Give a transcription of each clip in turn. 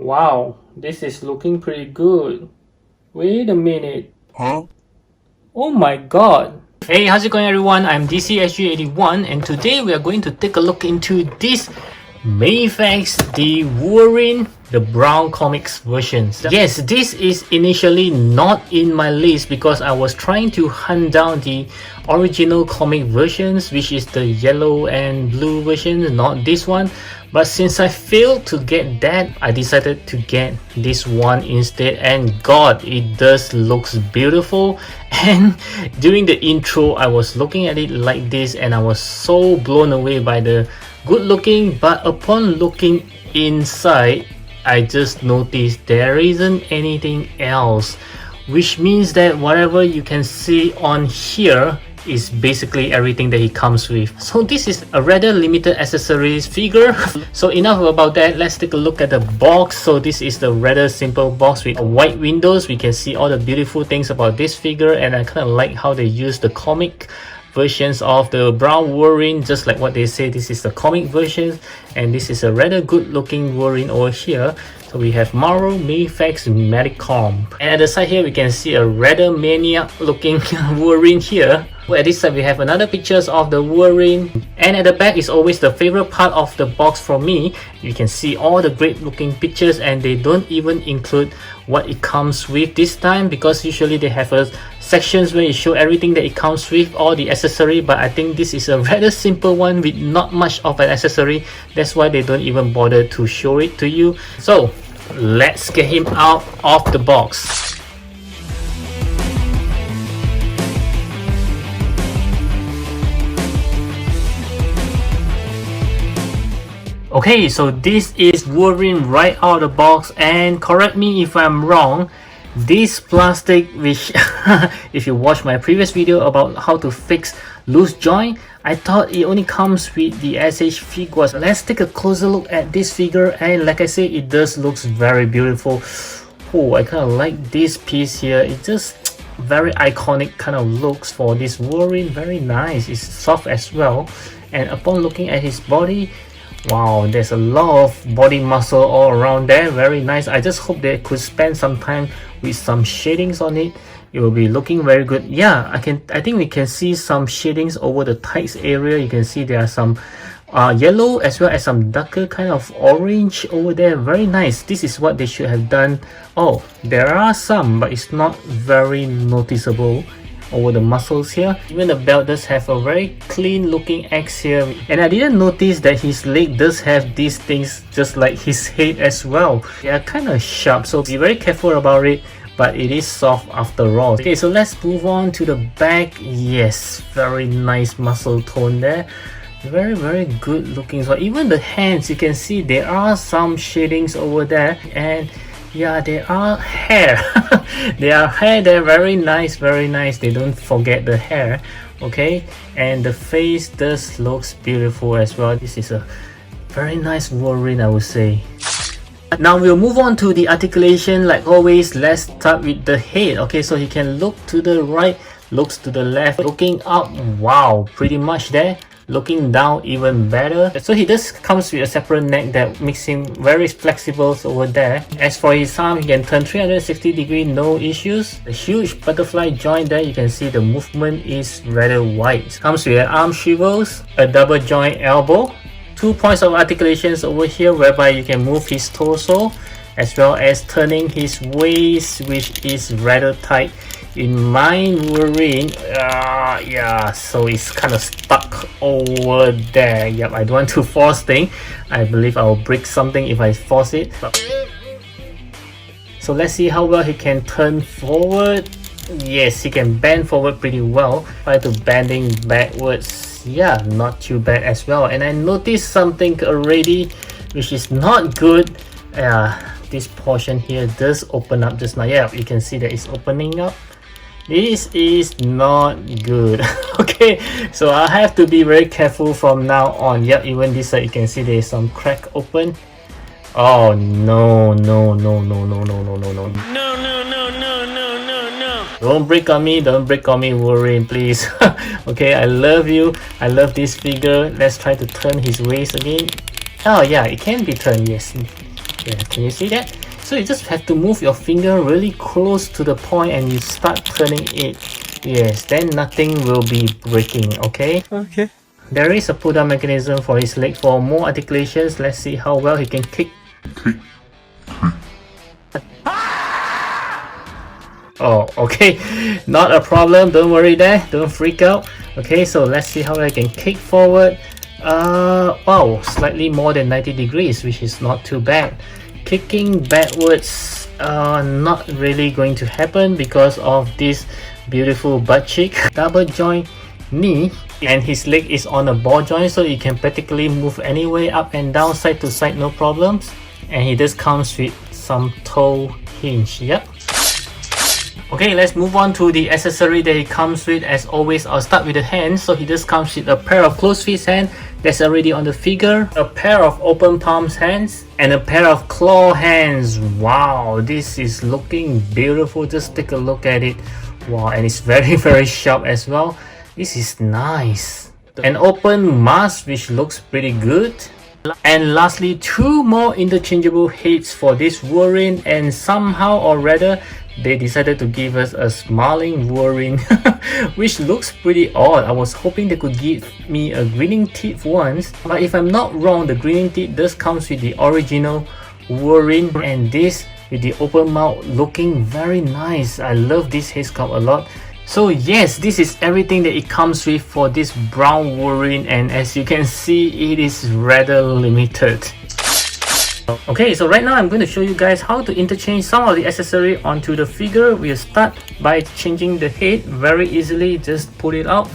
Wow, this is looking pretty good. Wait a minute. Huh? Oh my god. Hey, how's it going everyone? I'm DCSG81 and today we are going to take a look into this Mafex the Wolverine, the brown comics versions. Yes, this is initially not in my list because I was trying to hunt down the original comic versions, which is the yellow and blue version, not this one. But since I failed to get that, I decided to get this one instead, and god, it does looks beautiful. And during the intro I was looking at it like this and I was so blown away by the good looking, but upon looking inside I just noticed there isn't anything else, which means that whatever you can see on here is basically everything that he comes with. So this is a rather limited accessories figure. So enough about that, let's take a look at the box. So this is the rather simple box with white windows. We can see all the beautiful things about this figure, and I kind of like how they use the comic versions of the brown Wolverine, just like what they say, this is the comic version, and this is a rather good looking Wolverine over here. So we have Marvel Mafex Medicom, and at the side here we can see a rather maniac looking Wolverine here. At this side we have another pictures of the Wolverine, and at the back is always the favorite part of the box for me. You can see all the great looking pictures, and they don't even include what it comes with this time, because usually they have a sections where you show everything that it comes with, all the accessory, but I think this is a rather simple one with not much of an accessory. That's why they don't even bother to show it to you. So let's get him out of the box. Okay, so this is Wolverine right out of the box, and correct me if I'm wrong, this plastic, which if you watch my previous video about how to fix loose joint, I thought it only comes with the SH figures. Let's take a closer look at this figure, and like I say, it does looks very beautiful. Oh, I kind of like this piece here. It just very iconic kind of looks for this Wolverine. Very nice. It's soft as well, and upon looking at his body, wow, there's a lot of body muscle all around there. Very nice. I just hope they could spend some time with some shadings on it. It will be looking very good. Yeah, I think we can see some shadings over the tights area. You can see there are some yellow as well as some darker kind of orange over there. Very nice. This is what they should have done. Oh, there are some, but it's not very noticeable over the muscles here. Even the belt does have a very clean looking X here, and I didn't notice that his leg does have these things just like his head as well. They are kind of sharp, so be very careful about it, but it is soft after all. Okay, so let's move on to the back. Yes, very nice muscle tone there. Very good looking. So even the hands, you can see there are some shadings over there, and yeah, there are hair. There are hair there. Very nice, very nice. They don't forget the hair. Okay, and the face does looks beautiful as well. This is a very nice Wolverine, I would say. Now we'll move on to the articulation. Like always, let's start with the head. Okay, so he can look to the right, looks to the left, looking up. Wow, pretty much there. Looking down, even better. So he just comes with a separate neck that makes him very flexible over there. As for his arm, he can turn 360 degrees, no issues. The huge butterfly joint there, you can see the movement is rather wide. Comes with arm swivels, a double joint elbow, 2 points of articulations over here whereby you can move his torso, as well as turning his waist, which is rather tight. In my Wolverine, yeah, so it's kind of stuck over there. Yep, I don't want to force things. I believe I'll break something if I force it. So let's see how well he can turn forward. Yes, he can bend forward pretty well. Try to bending backwards. Yeah, not too bad as well. And I noticed something already, which is not good. This portion here does open up just now. Yeah, you can see that it's opening up. This is not good. Okay, so I have to be very careful from now on. Yep, even this side you can see there is some crack open. Oh no. Don't break on me, Wolverine, please. Okay, I love you. I love this figure. Let's try to turn his waist again. Oh yeah, it can be turned, yes. Yeah, can you see that? So you just have to move your finger really close to the point and you start turning it. Yes, then nothing will be breaking, okay? Okay. There is a pull down mechanism for his leg for more articulations. Let's see how well he can kick. Oh, okay, not a problem, don't worry there, don't freak out. Okay, so let's see how I can kick forward. Wow, slightly more than 90 degrees, which is not too bad. Kicking backwards, not really going to happen because of this beautiful butt cheek. Double joint knee, and his leg is on a ball joint, so he can practically move anyway, up and down, side to side, no problems. And he just comes with some toe hinge. Yep. Okay, let's move on to the accessory that he comes with. As always, I'll start with the hands. So he just comes with a pair of closed fist hands that's already on the figure, a pair of open palms hands, and a pair of claw hands. Wow, this is looking beautiful. Just take a look at it. Wow, and it's very, very sharp as well. This is nice. An open mask, which looks pretty good. And lastly, two more interchangeable heads for this Wolverine, and somehow or rather they decided to give us a smiling Wolverine which looks pretty odd. I was hoping they could give me a grinning teeth once, but if I'm not wrong, the grinning teeth does comes with the original Wolverine, and this with the open mouth looking very nice. I love this head sculpt a lot. So yes, this is everything that it comes with for this brown Wolverine, and as you can see, it is rather limited. Okay, so right now I'm going to show you guys how to interchange some of the accessory onto the figure. We'll start by changing the head very easily. Just pull it out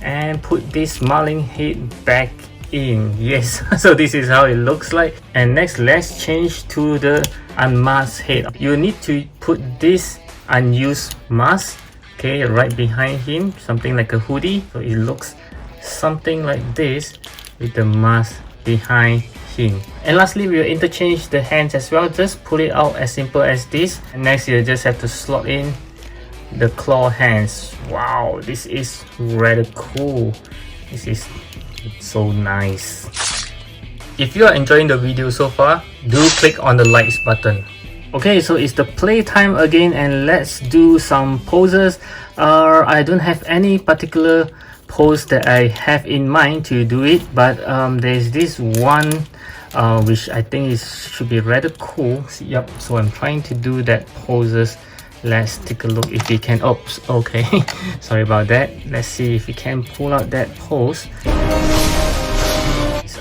and put this smiling head back in. Yes, so this is how it looks like. And next, let's change to the unmasked head. You need to put this unused mask, okay, right behind him, something like a hoodie, so it looks something like this with the mask behind him. And lastly, we'll interchange the hands as well. Just pull it out as simple as this, and next you just have to slot in the claw hands. Wow, this is rather cool. This is so nice. If you are enjoying the video so far, do click on the likes button. Okay, so it's the playtime again, and let's do some poses. I don't have any particular pose that I have in mind to do it, but there's this one which I think should be rather cool. Yep, so I'm trying to do that poses. Let's take a look if we can. Oops, okay. Sorry about that. Let's see if we can pull out that pose.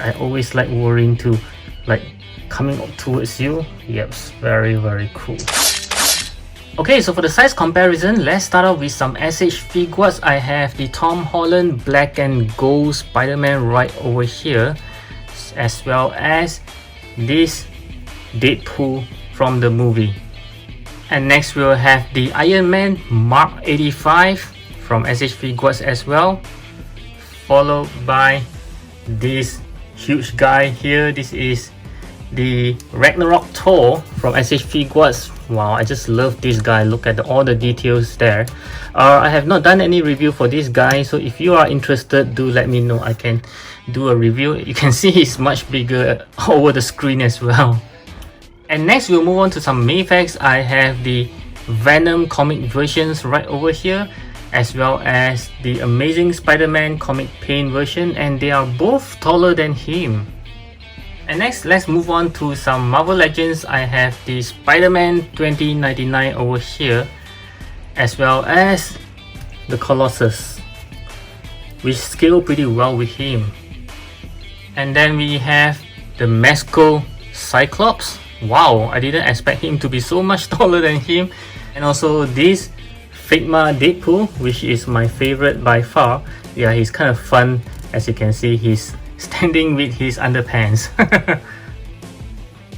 I always like Wolverine to like coming up towards you. Yep, very, very cool. Okay, so for the size comparison, let's start off with some SH figures. I have the Tom Holland black and gold Spider-Man right over here, as well as this Deadpool from the movie. And next we'll have the Iron Man Mark 85 from SH figures as well, followed by this huge guy here. This is the Ragnarok Thor from SH figures. Wow, I just love this guy. Look at all the details there. I have not done any review for this guy, so if you are interested, do let me know. I can do a review. You can see he's much bigger over the screen as well. And next we'll move on to some Mafex. I have the Venom comic versions right over here, as well as the Amazing Spider-Man comic paint version, and they are both taller than him. And next, let's move on to some Marvel Legends. I have the Spider-Man 2099 over here, as well as the Colossus, which scale pretty well with him. And then we have the Mezco Cyclops. Wow, I didn't expect him to be so much taller than him. And also this Figma Deadpool, which is my favorite by far. Yeah, he's kind of fun. As you can see, he's standing with his underpants.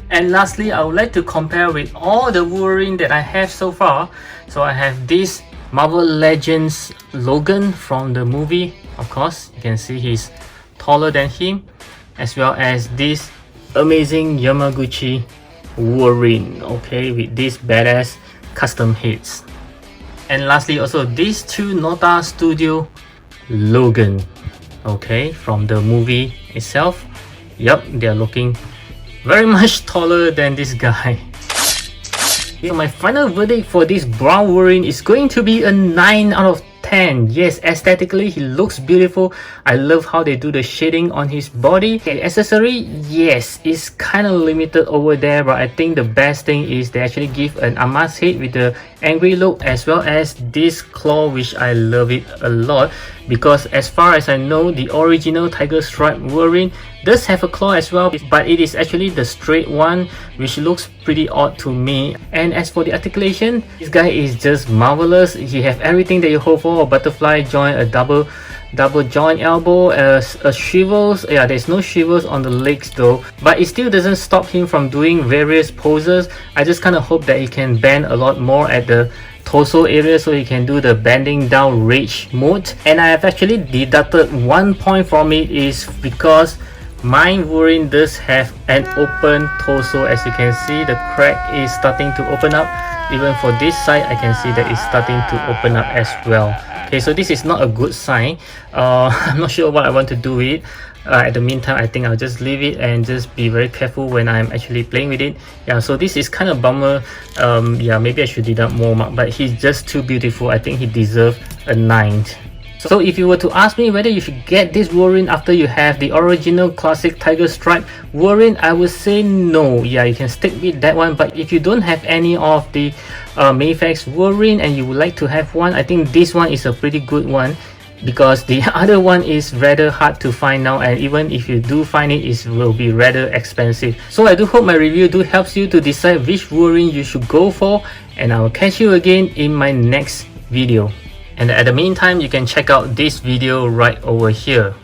And lastly, I would like to compare with all the Wolverine that I have so far. So I have this Marvel Legends Logan from the movie. Of course, you can see he's taller than him, as well as this amazing Yamaguchi Wolverine, okay, with these badass custom heads. And lastly, also these two Nota Studio Logan, okay, from the movie itself. Yep, they are looking very much taller than this guy. So my final verdict for this brown Wolverine is going to be a 9 out of 10. Yes, aesthetically he looks beautiful. I love how they do the shading on his body. Okay, accessory, yes, it's kind of limited over there, but I think the best thing is they actually give an Amas head with the angry look, as well as this claw, which I love it a lot, because as far as I know, the original Tiger Stripe Wolverine does have a claw as well, but it is actually the straight one, which looks pretty odd to me. And as for the articulation, this guy is just marvelous. He have everything that you hope for: a butterfly joint, a double joint elbow, a shrivels. Yeah, there's no shrivels on the legs though, but it still doesn't stop him from doing various poses. I just kind of hope that he can bend a lot more at the torso area, so he can do the bending down rage mode. And I have actually deducted 1 point from it, is because my Wolverine does have an open torso. As you can see, the crack is starting to open up. Even for this side, I can see that it's starting to open up as well. Okay, so this is not a good sign. I'm not sure what I want to do with it. At the meantime, I think I'll just leave it and just be very careful when I'm actually playing with it. Yeah, so this is kind of bummer. Yeah, maybe I should deduct more mark, but he's just too beautiful. I think he deserves a 9. So if you were to ask me whether you should get this Wolverine after you have the original classic Tiger Stripe Wolverine, I would say no. Yeah, you can stick with that one, but if you don't have any of the Mafex Wolverine and you would like to have one, I think this one is a pretty good one, because the other one is rather hard to find now, and even if you do find it, it will be rather expensive. So I do hope my review helps you to decide which Wolverine you should go for, and I will catch you again in my next video. And at the meantime, you can check out this video right over here.